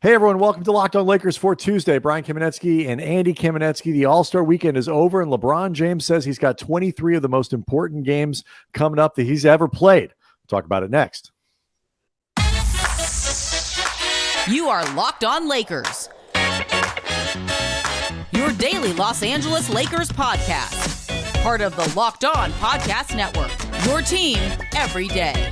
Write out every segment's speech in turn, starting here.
Hey, everyone. Welcome to Locked On Lakers for Tuesday. Brian Kamenetsky and Andy Kamenetsky. The All-Star weekend is over, and LeBron James says he's got 23 of the most important games coming up that he's ever played. We'll talk about it next. You are Locked On Lakers, your daily Los Angeles Lakers podcast. Part of the Locked On Podcast Network, your team every day.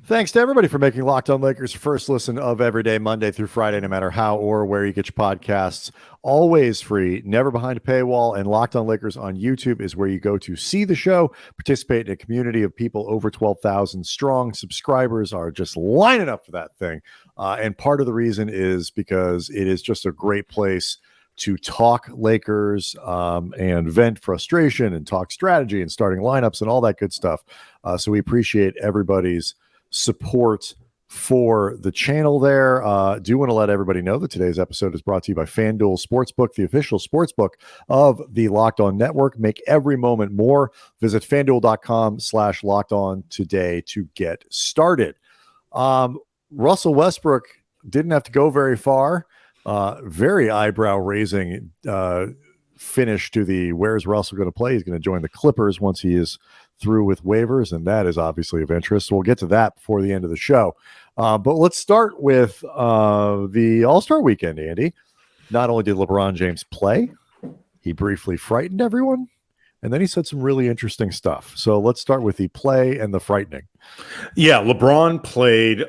Thanks to everybody for making Locked On Lakers first listen of every day, Monday through Friday, no matter how or where you get your podcasts. Always free, never behind a paywall, and Locked On Lakers on YouTube is where you go to see the show, participate in a community of people over 12,000 strong. Subscribers are just lining up for that thing. And part of the reason is because it is just a great place to talk Lakers and vent frustration and talk strategy and starting lineups and all that good stuff. So we appreciate everybody's support for the channel there. Do want to let everybody know that today's episode is brought to you by FanDuel Sportsbook, the official sportsbook of the Locked On Network. Make every moment more. Visit FanDuel.com/LockedOn today to get started. Russell Westbrook didn't have to go very far. Very eyebrow-raising finish to the where's Russell going to play. He's going to join the Clippers once he is through with waivers, and that is obviously of interest. So we'll get to that before the end of the show. But let's start with the All-Star weekend, Andy. Not only did LeBron James play, he briefly frightened everyone, and then he said some really interesting stuff. So let's start with the play and the frightening. Yeah, LeBron played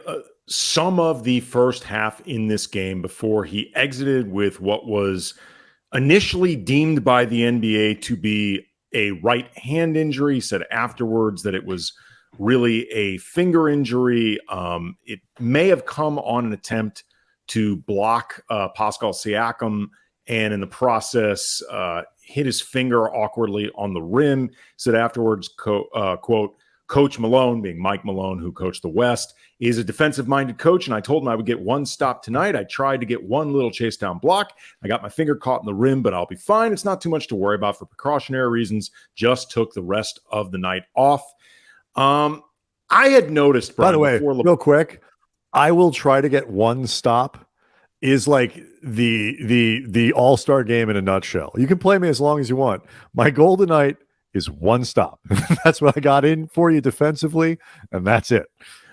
some of the first half in this game before he exited with what was initially deemed by the NBA to be a right hand injury. He said afterwards that it was really a finger injury. It may have come on an attempt to block Pascal Siakam, and in the process hit his finger awkwardly on the rim. He said afterwards, quote, Coach Malone, being Mike Malone, who coached the West, is a defensive-minded coach, and I told him I would get one stop tonight. I tried to get one little chase-down block. I got my finger caught in the rim, but I'll be fine. It's not too much to worry about for precautionary reasons. Just took the rest of the night off. I had noticed, Brian, by the way, real quick, I will try to get one stop is like the All-Star game in a nutshell. You can play me as long as you want. My goal tonight is one stop. That's what I got in for you defensively, and that's it.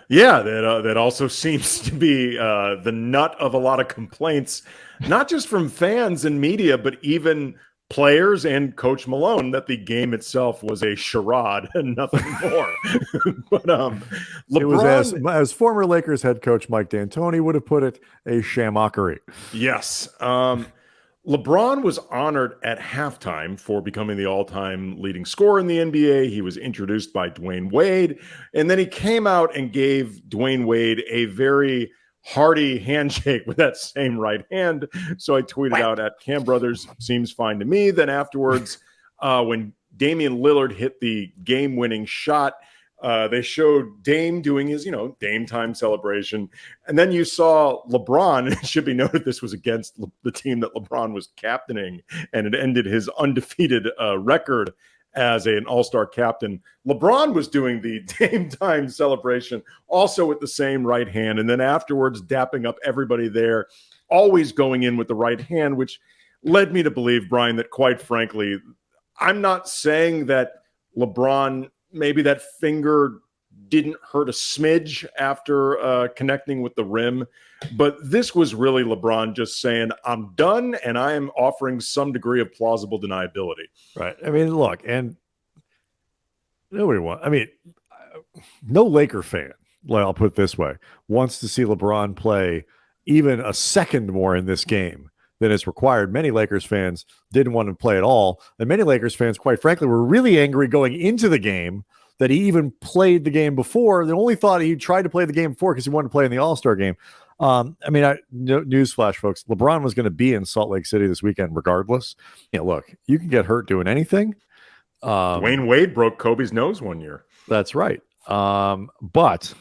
Yeah, that also seems to be the nut of a lot of complaints, not just from fans and media, but even players and Coach Malone, that the game itself was a charade and nothing more. But LeBron, it was as former Lakers head coach Mike D'Antoni would have put it, a shamockery. Yes. LeBron was honored at halftime for becoming the all-time leading scorer in the NBA. He was introduced by Dwayne Wade, and then he came out and gave Dwayne Wade a very hearty handshake with that same right hand. So I tweeted out at Cam Brothers, seems fine to me. Then afterwards, when Damian Lillard hit the game-winning shot, they showed Dame doing his, Dame time celebration. And then you saw LeBron, and it should be noted this was against the team that LeBron was captaining, and it ended his undefeated record as an all-star captain. LeBron was doing the Dame time celebration also with the same right hand. And then afterwards, dapping up everybody there, always going in with the right hand, which led me to believe, Brian, that quite frankly, I'm not saying that LeBron, maybe that finger didn't hurt a smidge after connecting with the rim, but this was really LeBron just saying, I'm done, and I am offering some degree of plausible deniability. Right. I mean, look, and no Laker fan, I'll put it this way, wants to see LeBron play even a second more in this game than is required. Many Lakers fans didn't want to play at all, and many Lakers fans, quite frankly, were really angry going into the game that he even played the game before. They only thought he tried to play the game before because he wanted to play in the All-Star game. Newsflash, folks, LeBron was going to be in Salt Lake City this weekend regardless. Look, you can get hurt doing anything. Dwayne Wade broke Kobe's nose one year. That's right. But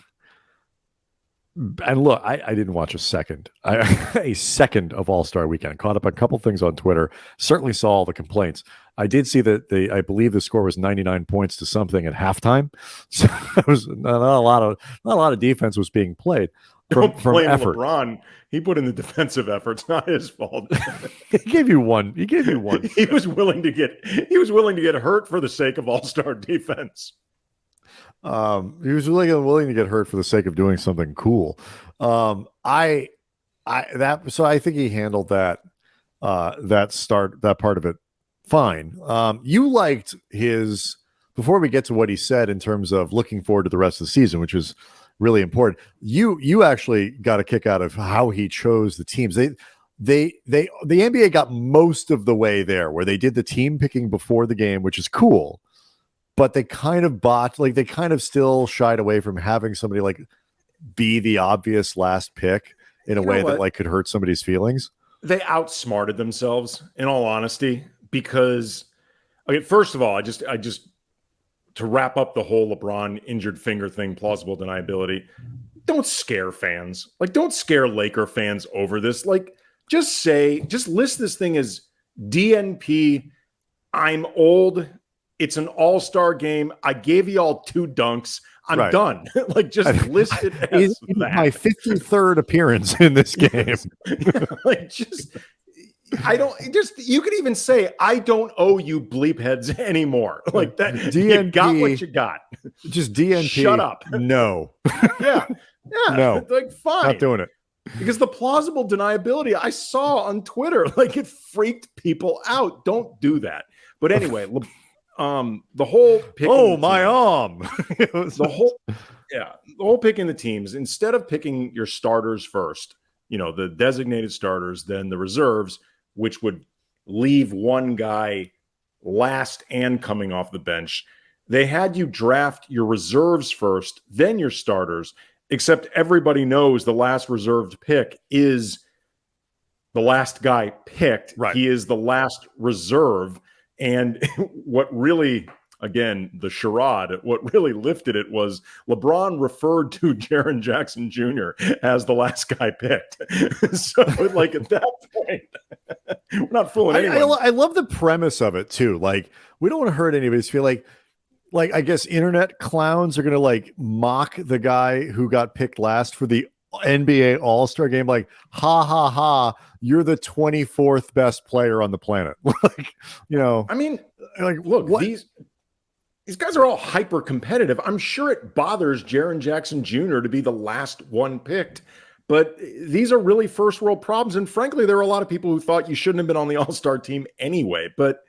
And look, I didn't watch a second, a second of All-Star Weekend. Caught up a couple things on Twitter. Certainly saw all the complaints. I did see that I believe the score was 99 points to something at halftime. So it was not a lot of defense was being played from effort. LeBron. He put in the defensive effort. It's not his fault. He gave you one. He was willing to get hurt for the sake of All-Star defense. He was really willing to get hurt for the sake of doing something cool. So I think he handled that part of it fine. You liked his, before we get to what he said in terms of looking forward to the rest of the season, which is really important. You actually got a kick out of how he chose the teams. The NBA got most of the way there, where they did the team picking before the game, which is cool. But they kind of they kind of still shied away from having somebody like be the obvious last pick in a way that like could hurt somebody's feelings. They outsmarted themselves, in all honesty, because first of all, I just to wrap up the whole LeBron injured finger thing, plausible deniability. Don't scare fans. Like, don't scare Laker fans over this. Like, just list this thing as DNP. I'm old. It's an all-star game. I gave you all 2 dunks. I'm done. Like, just list it as that. My 53rd appearance in this game. You could even say, I don't owe you bleep heads anymore. Like that. DNP, you got what you got. Just DNP. Shut up. No. Yeah. No. Like, fine. Not doing it. Because the plausible deniability I saw on Twitter, like, it freaked people out. Don't do that. But anyway, the whole picking the whole picking the teams, instead of picking your starters first, the designated starters, then the reserves, which would leave one guy last and coming off the bench, they had you draft your reserves first, then your starters, except everybody knows the last reserved pick is the last guy picked. Right. He is the last reserve. And what really, again, the charade, what really lifted it was LeBron referred to Jaren Jackson Jr. as the last guy picked. So, like, at that point, we're not fooling anyone. I love the premise of it, too. Like, we don't want to hurt anybody's feel like, I guess internet clowns are going to, like, mock the guy who got picked last for the NBA All-Star game. Like, ha, ha, ha. You're the 24th best player on the planet. Like, I mean, like, look, these guys are all hyper competitive. I'm sure it bothers Jaren Jackson Jr. to be the last one picked, but these are really first world problems. And frankly, there are a lot of people who thought you shouldn't have been on the All-Star team anyway. But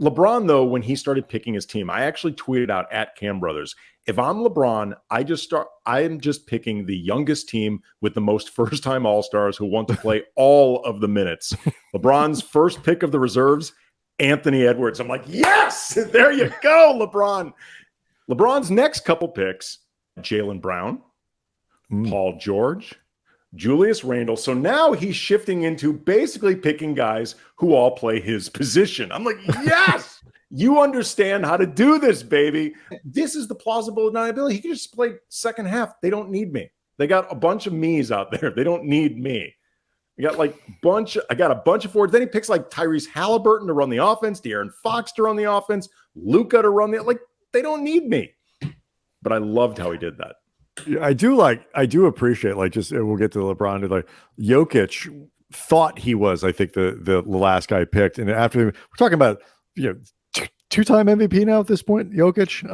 LeBron, though, when he started picking his team, I actually tweeted out at Cam Brothers, if I'm LeBron, I am just picking the youngest team with the most first-time All-Stars who want to play all of the minutes. LeBron's first pick of the reserves, Anthony Edwards. I'm like, yes, there you go, LeBron. LeBron's next couple picks, Jaylen Brown, Paul George, Julius Randle. So now he's shifting into basically picking guys who all play his position. I'm like, yes, you understand how to do this, baby. This is the plausible deniability. He can just play second half. They don't need me. They got a bunch of me's out there. They don't need me. I got a bunch of forwards. Then he picks like Tyrese Halliburton to run the offense, De'Aaron Fox to run the offense, Luka to run they don't need me. But I loved how he did that. Yeah, I do appreciate, we'll get to LeBron. Like, Jokic thought he was, I think, the last guy picked. And after, we're talking about, 2-time MVP now at this point, Jokic.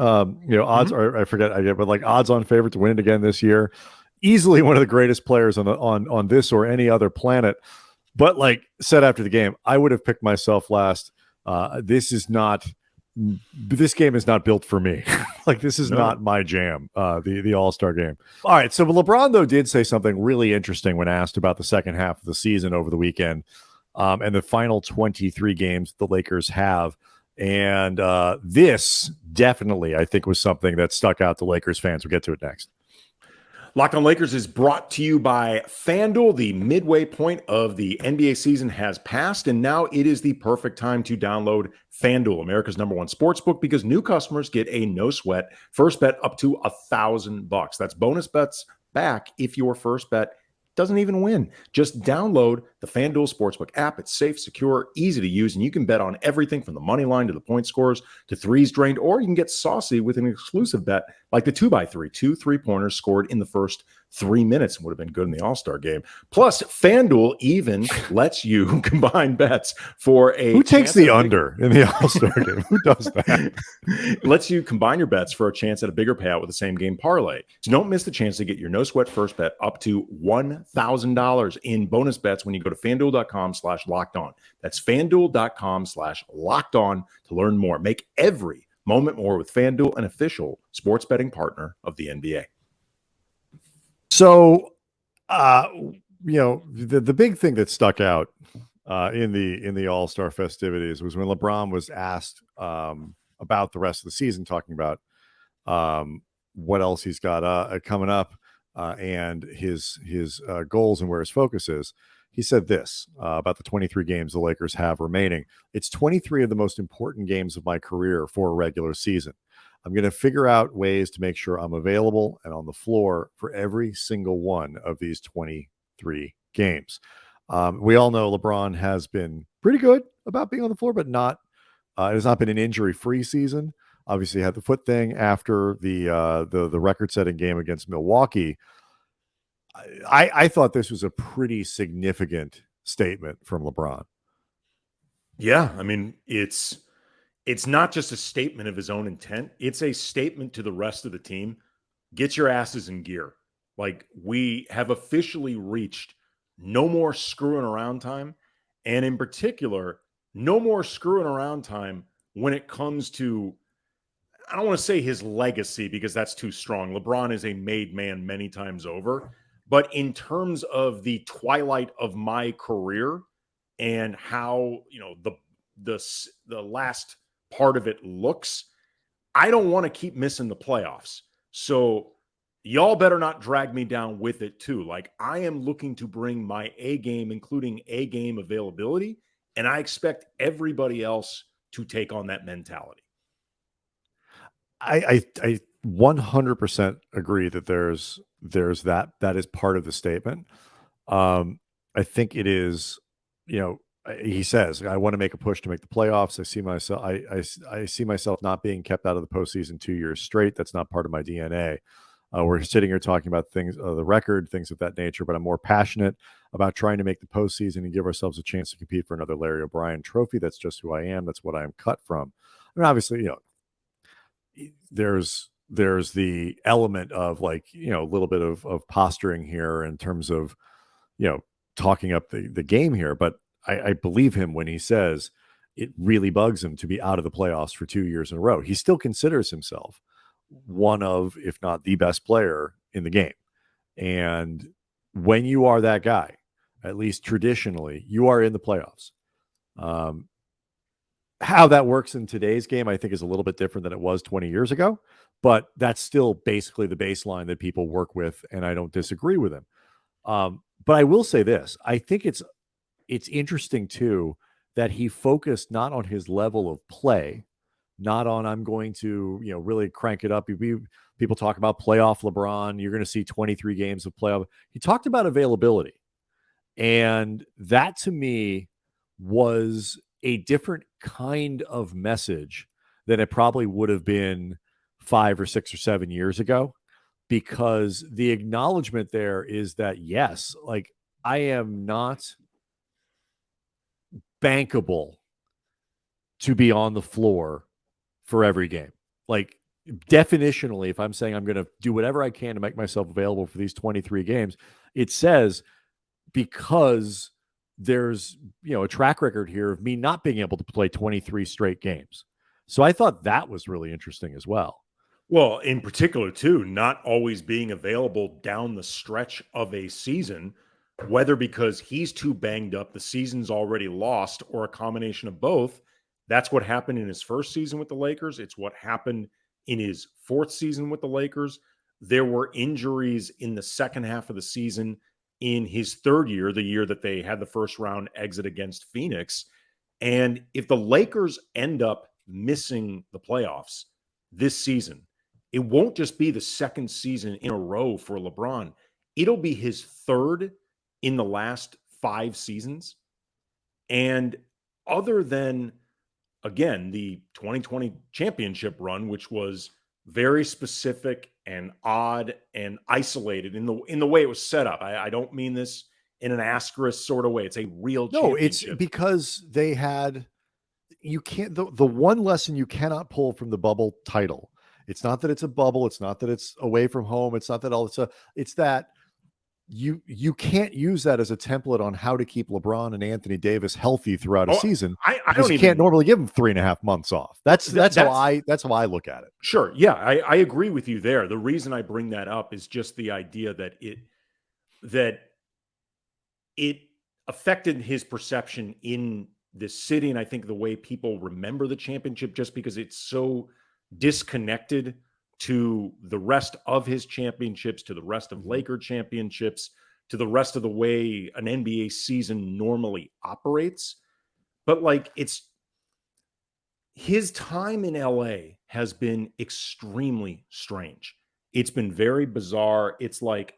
Odds are, I forget, but like odds on favorite to win it again this year. Easily one of the greatest players on this or any other planet. But like said after the game, I would have picked myself last. This game is not built for me. Like, this is not my jam, the All-Star game. All right, so LeBron, though, did say something really interesting when asked about the second half of the season over the weekend and the final 23 games the Lakers have. And this definitely, I think, was something that stuck out to Lakers fans. We'll get to it next. Locked On Lakers is brought to you by FanDuel. The midway point of the NBA season has passed, and now it is the perfect time to download FanDuel, America's #1 sportsbook, because new customers get a no-sweat first bet up to $1,000. That's bonus bets back if your first bet doesn't even win. Just download the FanDuel Sportsbook app. It's safe, secure, easy to use, and you can bet on everything from the money line to the point scores to threes drained, or you can get saucy with an exclusive bet like the 2x3, 2 3-pointers scored in the first 3 minutes and would have been good in the All-Star game. Plus, FanDuel even lets you combine bets for a Who takes the under in the All-Star game? Who does that? Lets you combine your bets for a chance at a bigger payout with the same game parlay. So don't miss the chance to get your no-sweat first bet up to $1,000 in bonus bets when you go to FanDuel.com/lockedon. That's FanDuel.com/lockedon to learn more. Make every moment more with FanDuel, an official sports betting partner of the NBA. So, the big thing that stuck out in the All-Star festivities was when LeBron was asked about the rest of the season, talking about what else he's got coming up and his goals and where his focus is. He said this about the 23 games the Lakers have remaining. It's 23 of the most important games of my career for a regular season. I'm going to figure out ways to make sure I'm available and on the floor for every single one of these 23 games. We all know LeBron has been pretty good about being on the floor, but it has not been an injury-free season. Obviously, had the foot thing after the record-setting game against Milwaukee. I thought this was a pretty significant statement from LeBron. Yeah, I mean, it's not just a statement of his own intent. It's a statement to the rest of the team. Get your asses in gear. Like, we have officially reached no more screwing around time. And in particular, no more screwing around time when it comes to, I don't want to say his legacy because that's too strong. LeBron is a made man many times over. But in terms of the twilight of my career and how, the last part of it looks, I don't want to keep missing the playoffs. So y'all better not drag me down with it too. Like, I am looking to bring my A game, including A game availability, and I expect everybody else to take on that mentality. I 100% agree that there's that is part of the statement. I think it is, he says, I want to make a push to make the playoffs. I see myself not being kept out of the postseason 2 years straight. That's not part of my DNA. We're sitting here talking about things, the record, things of that nature, but I'm more passionate about trying to make the postseason and give ourselves a chance to compete for another Larry O'Brien trophy. That's just who I am. That's what I am cut from. I mean, obviously, there's the element of a little bit of posturing here in terms of, talking up the game here. But I believe him when he says it really bugs him to be out of the playoffs for 2 years in a row. He still considers himself one of, if not the best player in the game. And when you are that guy, at least traditionally, you are in the playoffs. How that works in today's game, I think, is a little bit different than it was 20 years ago, but that's still basically the baseline that people work with, and I don't disagree with him. But I will say this. I think it's interesting, too, that he focused not on his level of play, not on I'm going to, really crank it up. People talk about playoff LeBron. You're going to see 23 games of playoff. He talked about availability. And that, to me, was a different kind of message than it probably would have been 5 or 6 or 7 years ago, because the acknowledgement there is that, yes, like, I am not bankable to be on the floor for every game. Like, definitionally, if I'm saying I'm going to do whatever I can to make myself available for these 23 games, it says, because there's, a track record here of me not being able to play 23 straight games. So I thought that was really interesting as well. Well, in particular, too, not always being available down the stretch of a season, whether because he's too banged up, the season's already lost, or a combination of both. That's what happened in his first season with the Lakers. It's what happened in his fourth season with the Lakers. There were injuries in the second half of the season in his third year, the year that they had the first round exit against Phoenix. And if the Lakers end up missing the playoffs this season, it won't just be the second season in a row for LeBron. It'll be his third in the last 5 seasons. And other than, again, the 2020 championship run, which was very specific and odd and isolated in the way it was set up. I don't mean this in an asterisk sort of way. It's a real championship. It's because they had, you can't, the one lesson you cannot pull from the bubble title. It's not that it's a bubble. It's not that it's away from home. It's not that it's that you can't use that as a template on how to keep LeBron and Anthony Davis healthy throughout a season. You can't normally give them 3.5 months off. That's how I look at it. Sure. Yeah. I agree with you there. The reason I bring that up is just the idea that it affected his perception in this city. And I think the way people remember the championship, just because it's so disconnected to the rest of his championships, to the rest of Laker championships, to the rest of the way an NBA season normally operates. But like, it's his time in LA has been extremely strange. It's been very bizarre. It's like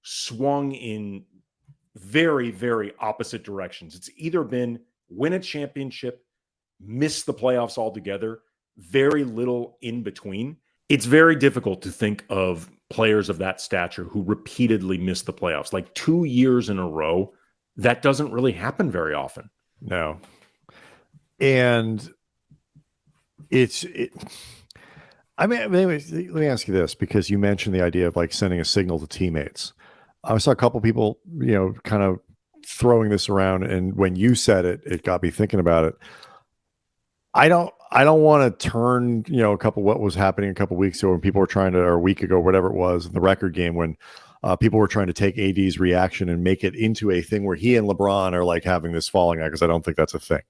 swung in very, very opposite directions. It's either been win a championship, miss the playoffs altogether, very little in between. It's very difficult to think of players of that stature who repeatedly miss the playoffs, like 2 years in a row. That doesn't really happen very often. No. And I mean, let me ask you this, because you mentioned the idea of like sending a signal to teammates. I saw a couple people, kind of throwing this around, and when you said it, it got me thinking about it. I don't want to turn, what was happening a couple weeks ago when people were trying to, or a week ago, whatever it was, in the record game, when people were trying to take AD's reaction and make it into a thing where he and LeBron are like having this falling out, because I don't think that's a thing.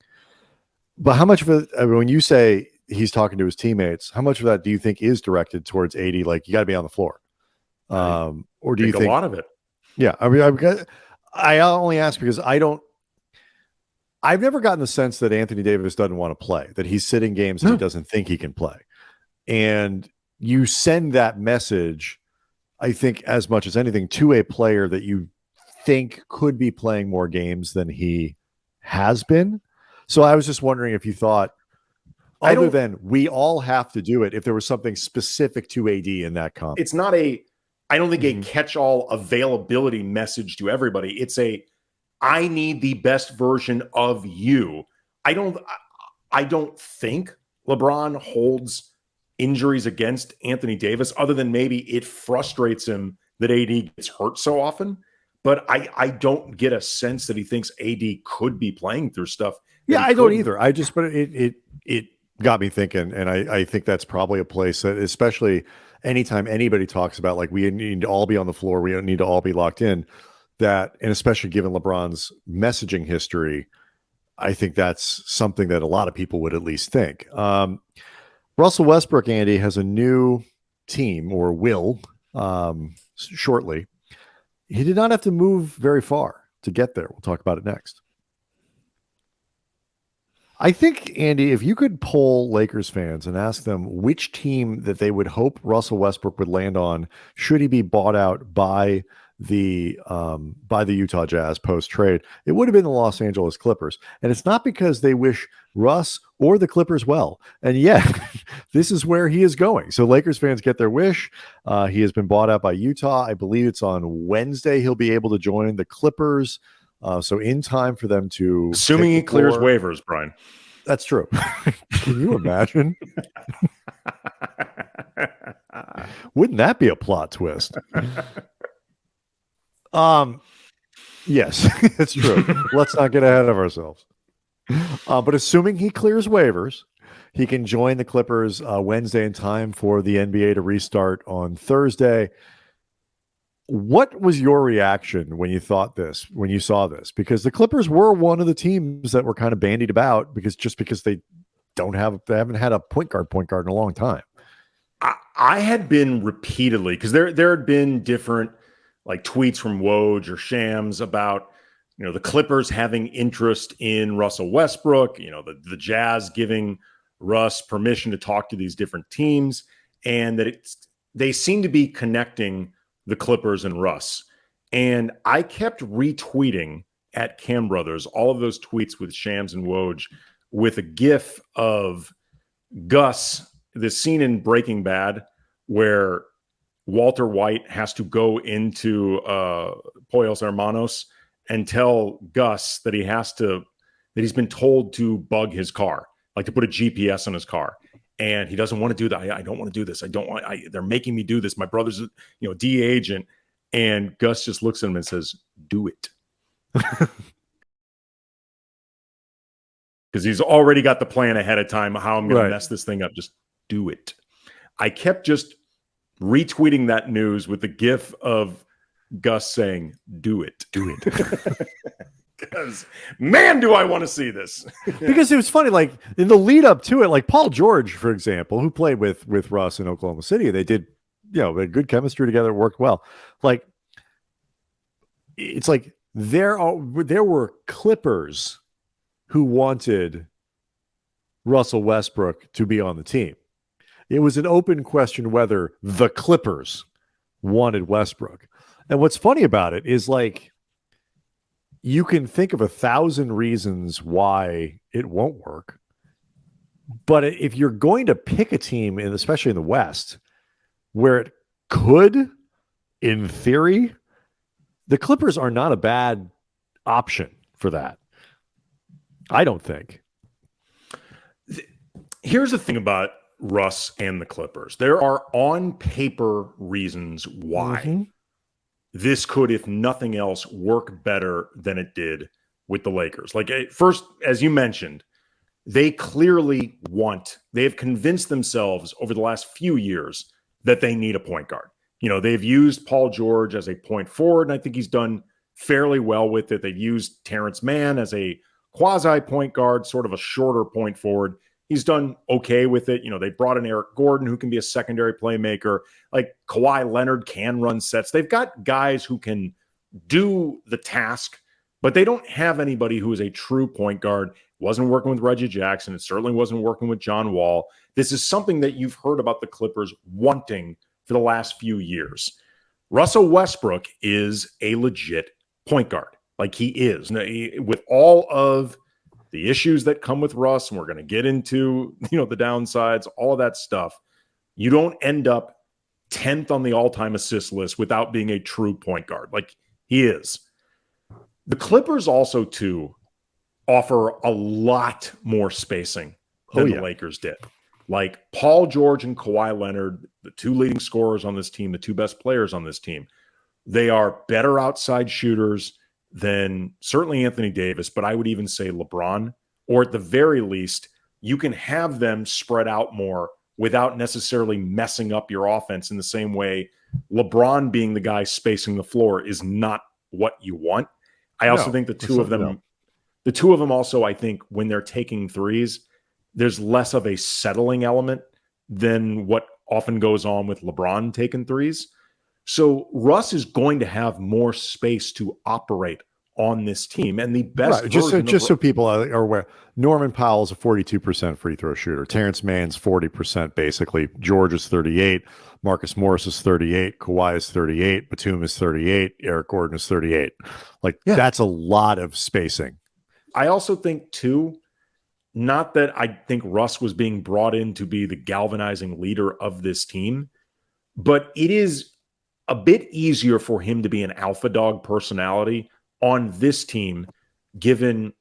But how much of it, when you say he's talking to his teammates, how much of that do you think is directed towards AD? Like, you got to be on the floor. Or do you think a lot of it? Yeah. I mean, I only ask because I've never gotten the sense that Anthony Davis doesn't want to play, that he's sitting games and he doesn't think he can play. And you send that message, I think, as much as anything, to a player that you think could be playing more games than he has been. So I was just wondering if you thought, other than we all have to do it, if there was something specific to AD in that comment. It's not I don't think a catch-all availability message to everybody. It's I need the best version of you. I don't think LeBron holds injuries against Anthony Davis, other than maybe it frustrates him that AD gets hurt so often. But I don't get a sense that he thinks AD could be playing through stuff. Yeah, I don't either. But it got me thinking, and I think that's probably a place that, especially anytime anybody talks about like we need to all be on the floor, we don't need to all be locked in, that, and especially given LeBron's messaging history, I think that's something that a lot of people would at least think. Russell Westbrook, Andy, has a new team, or will shortly. He did not have to move very far to get there. We'll talk about it next. I think, Andy, if you could poll Lakers fans and ask them which team that they would hope Russell Westbrook would land on should he be bought out by the Utah Jazz post-trade, it would have been the Los Angeles Clippers. And it's not because they wish Russ or the Clippers well. And yet, this is where he is going. So Lakers fans get their wish. He has been bought out by Utah. I believe it's on Wednesday he'll be able to join the Clippers. So in time for them to... Assuming he clears waivers, Brian. That's true. Can you imagine? Wouldn't that be a plot twist? Yes, it's true. Let's not get ahead of ourselves. But assuming he clears waivers, he can join the Clippers Wednesday in time for the NBA to restart on Thursday. What was your reaction when you saw this? Because the Clippers were one of the teams that were kind of bandied about because they haven't had a point guard in a long time. I had been repeatedly, because there had been different like tweets from Woj or Shams about, the Clippers having interest in Russell Westbrook, the Jazz giving Russ permission to talk to these different teams, and that it they seem to be connecting the Clippers and Russ. And I kept retweeting at Cam Brothers all of those tweets with Shams and Woj with a GIF of Gus, the scene in Breaking Bad where Walter White has to go into Pollos Hermanos and tell Gus that he's been told to bug his car, like to put a GPS on his car. And he doesn't want to do that. I don't want to do this. They're making me do this. My brother's, DEA agent. And Gus just looks at him and says, do it. Because he's already got the plan ahead of time, how I'm going to mess this thing up. Just do it. I kept just retweeting that news with the GIF of Gus saying, do it. Do it. Because, man, do I want to see this. Because it was funny, like, in the lead up to it, like Paul George, for example, who played with Russ in Oklahoma City, they did, they had good chemistry together, worked well. Like, it's like there were Clippers who wanted Russell Westbrook to be on the team. It was an open question whether the Clippers wanted Westbrook. And what's funny about it is, like, you can think of 1,000 reasons why it won't work. But if you're going to pick a team, especially in the West, where it could, in theory, the Clippers are not a bad option for that. I don't think. Here's the thing about Russ and the Clippers. There are on paper reasons why this could, if nothing else, work better than it did with the Lakers. Like, first, as you mentioned, they clearly they have convinced themselves over the last few years that they need a point guard. They've used Paul George as a point forward, and I think he's done fairly well with it. They've used Terrence Mann as a quasi point guard, sort of a shorter point forward. He's done okay with it. They brought in Eric Gordon, who can be a secondary playmaker. Like, Kawhi Leonard can run sets. They've got guys who can do the task, but they don't have anybody who is a true point guard. It wasn't working with Reggie Jackson. It certainly wasn't working with John Wall. This is something that you've heard about the Clippers wanting for the last few years. Russell Westbrook is a legit point guard. Like, he is. With all of the issues that come with Russ, and we're going to get into, the downsides, all of that stuff, you don't end up 10th on the all-time assist list without being a true point guard. Like, he is. The Clippers also, too, offer a lot more spacing than the Lakers did. Like, Paul George and Kawhi Leonard, the two leading scorers on this team, the two best players on this team, they are better outside shooters than certainly Anthony Davis, but I would even say LeBron, or at the very least, you can have them spread out more without necessarily messing up your offense in the same way LeBron being the guy spacing the floor is not what you want. I also think the two of them also, I think, when they're taking threes, there's less of a settling element than what often goes on with LeBron taking threes. So Russ is going to have more space to operate on this team. And the best just so people are aware, Norman Powell's a 42% free throw shooter. Terrence Mann's 40%, basically. George is 38. Marcus Morris is 38. Kawhi is 38. Batum is 38. Eric Gordon is 38. That's a lot of spacing. I also think, too, not that I think Russ was being brought in to be the galvanizing leader of this team, but it is a bit easier for him to be an alpha dog personality on this team, given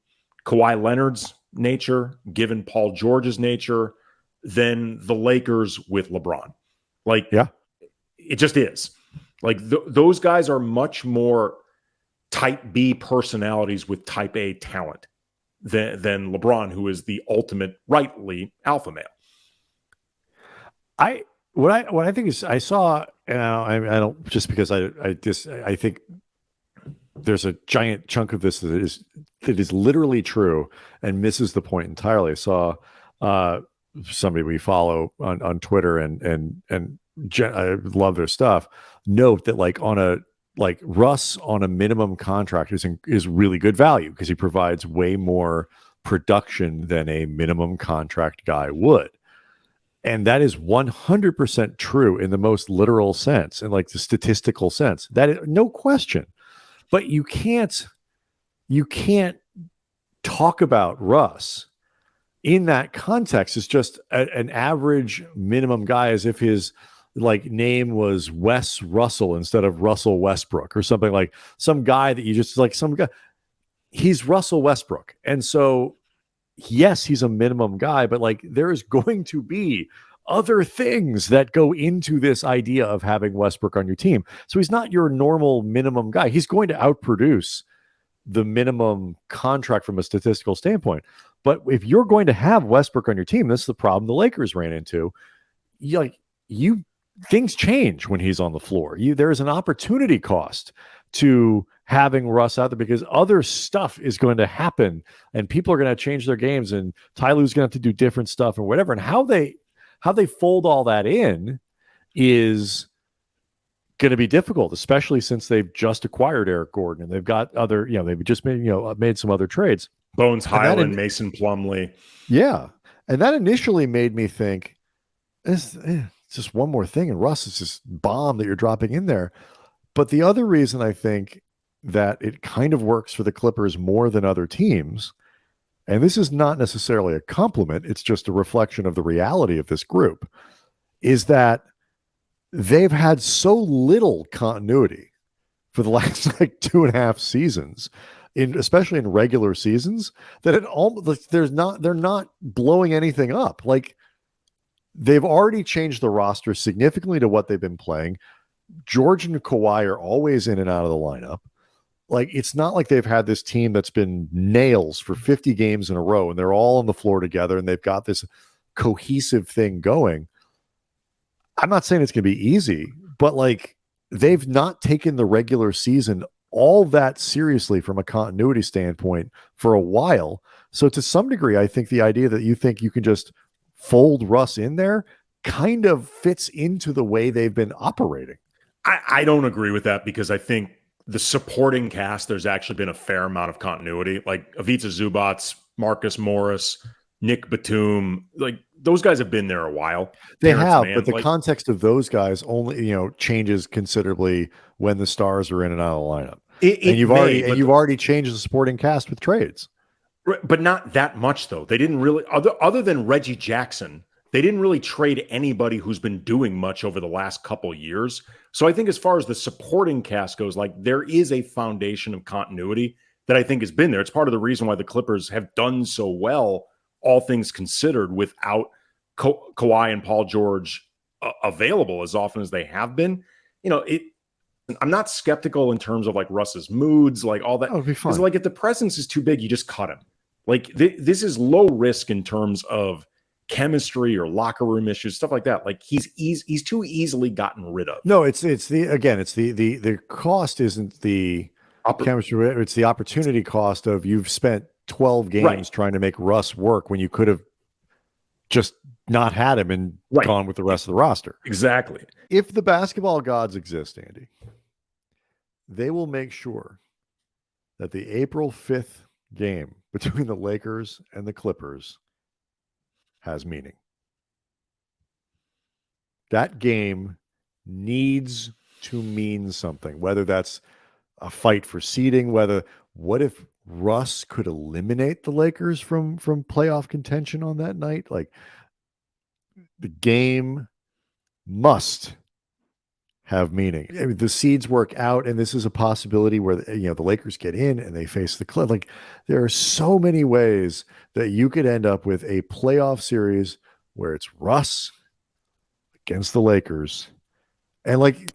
Kawhi Leonard's nature, given Paul George's nature, than the Lakers with LeBron. It just is. Like, those guys are much more type B personalities with type A talent than LeBron, who is the ultimate rightly alpha male. What I think is, I saw, I don't, just because I think there's a giant chunk of this that is literally true and misses the point entirely. I saw somebody we follow on Twitter and I love their stuff. Note that Russ on a minimum contract is really good value because he provides way more production than a minimum contract guy would. And that is 100% true in the most literal sense, in like the statistical sense. That is no question. But you can't talk about Russ in that context as just an average minimum guy, as if his like name was Wes Russell instead of Russell Westbrook or something, like some guy that you just like some guy. He's Russell Westbrook. And so yes, he's a minimum guy, but like there is going to be other things that go into this idea of having Westbrook on your team. So he's not your normal minimum guy. He's going to outproduce the minimum contract from a statistical standpoint. But if you're going to have Westbrook on your team, this is the problem the Lakers ran into. Things change when he's on the floor. There is an opportunity cost to having Russ out there because other stuff is going to happen and people are going to change their games and Ty Lue's going to have to do different stuff and whatever. And how they fold all that in is going to be difficult, especially since they've just acquired Eric Gordon and they've got other, they've just made some other trades. Bones Highland, Mason Plumlee. Yeah. And that initially made me think, it's just one more thing. And Russ is this bomb that you're dropping in there. But the other reason I think that it kind of works for the Clippers more than other teams, and this is not necessarily a compliment, it's just a reflection of the reality of this group, is that they've had so little continuity for the last like 2.5 seasons, especially in regular seasons, that it almost they're not blowing anything up. Like they've already changed the roster significantly to what they've been playing. George and Kawhi are always in and out of the lineup. Like it's not like they've had this team that's been nails for 50 games in a row and they're all on the floor together and they've got this cohesive thing going. I'm not saying it's going to be easy, but like they've not taken the regular season all that seriously from a continuity standpoint for a while. So to some degree, I think the idea that you think you can just fold Russ in there kind of fits into the way they've been operating. I don't agree with that because I think the supporting cast, there's actually been a fair amount of continuity. Like Ivica Zubac, Marcus Morris, Nick Batum, like those guys have been there a while. They have, but the context of those guys only, changes considerably when the stars are in and out of the lineup. You've already changed the supporting cast with trades. But not that much though. They didn't really, other than Reggie Jackson, they didn't really trade anybody who's been doing much over the last couple years. So I think as far as the supporting cast goes, like there is a foundation of continuity that I think has been there. It's part of the reason why the Clippers have done so well, all things considered, without Kawhi and Paul George available as often as they have been. I'm not skeptical in terms of like Russ's moods, like all that. That would be fun. Because like if the presence is too big, you just cut him. Like this is low risk in terms of chemistry or locker room issues, stuff like that. Like he's too easily gotten rid of. No, it's the cost isn't the chemistry, it's the opportunity cost of you've spent 12 games trying to make Russ work when you could have just not had him and gone with the rest of the roster. Exactly. If the basketball gods exist, Andy, they will make sure that the April 5th game between the Lakers and the Clippers has meaning. That game needs to mean something, whether that's a fight for seeding, what if Russ could eliminate the Lakers from playoff contention on that night? Like the game must have meaning. I mean, the seeds work out, and this is a possibility where the Lakers get in and they face the Clippers. Like there are so many ways that you could end up with a playoff series where it's Russ against the Lakers, and like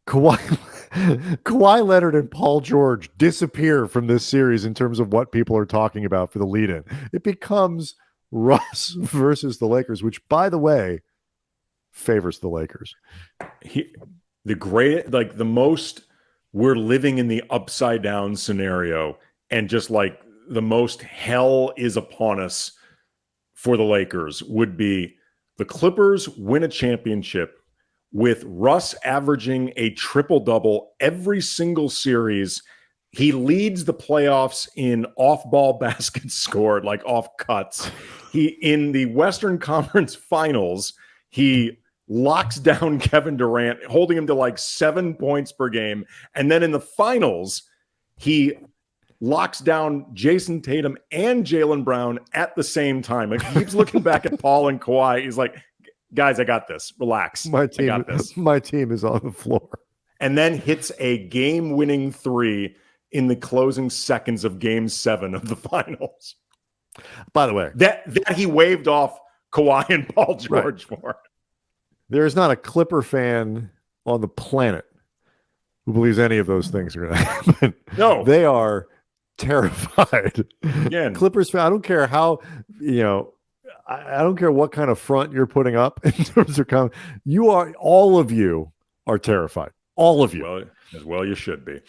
Kawhi Leonard and Paul George disappear from this series in terms of what people are talking about for the lead-in. It becomes Russ versus the Lakers, which, by the way, favors the Lakers. The most we're living in the upside down scenario, and just like the most hell is upon us for the Lakers would be the Clippers win a championship with Russ averaging a triple-double every single series. He leads the playoffs in off-ball baskets scored, like off cuts. He in the Western Conference Finals, he locks down Kevin Durant, holding him to like 7 points per game. And then in the finals, he locks down Jason Tatum and Jaylen Brown at the same time. Like, he keeps looking back at Paul and Kawhi. He's like, guys, I got this. Relax. My team, I got this. My team is on the floor. And then hits a game-winning three in the closing seconds of Game 7 of the finals. By the way, That he waved off Kawhi and Paul George for. there is not a Clipper fan on the planet who believes any of those things are going to happen. No. They are terrified. Again. Clippers fan, I don't care how, I don't care what kind of front you're putting up in terms of all of you are terrified. All of you. Well, as well you should be.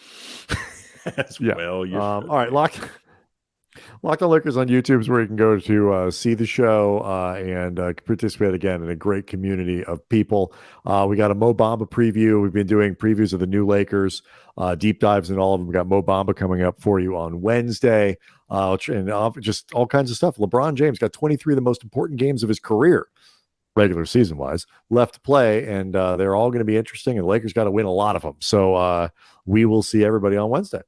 Well you should. All right, Locked On Lakers on YouTube is where you can go to see the show and participate again in a great community of people. We got a Mo Bamba preview. We've been doing previews of the new Lakers, deep dives in all of them. We got Mo Bamba coming up for you on Wednesday, and just all kinds of stuff. LeBron James got 23 of the most important games of his career, regular season wise, left to play, and they're all going to be interesting. And the Lakers got to win a lot of them. So we will see everybody on Wednesday.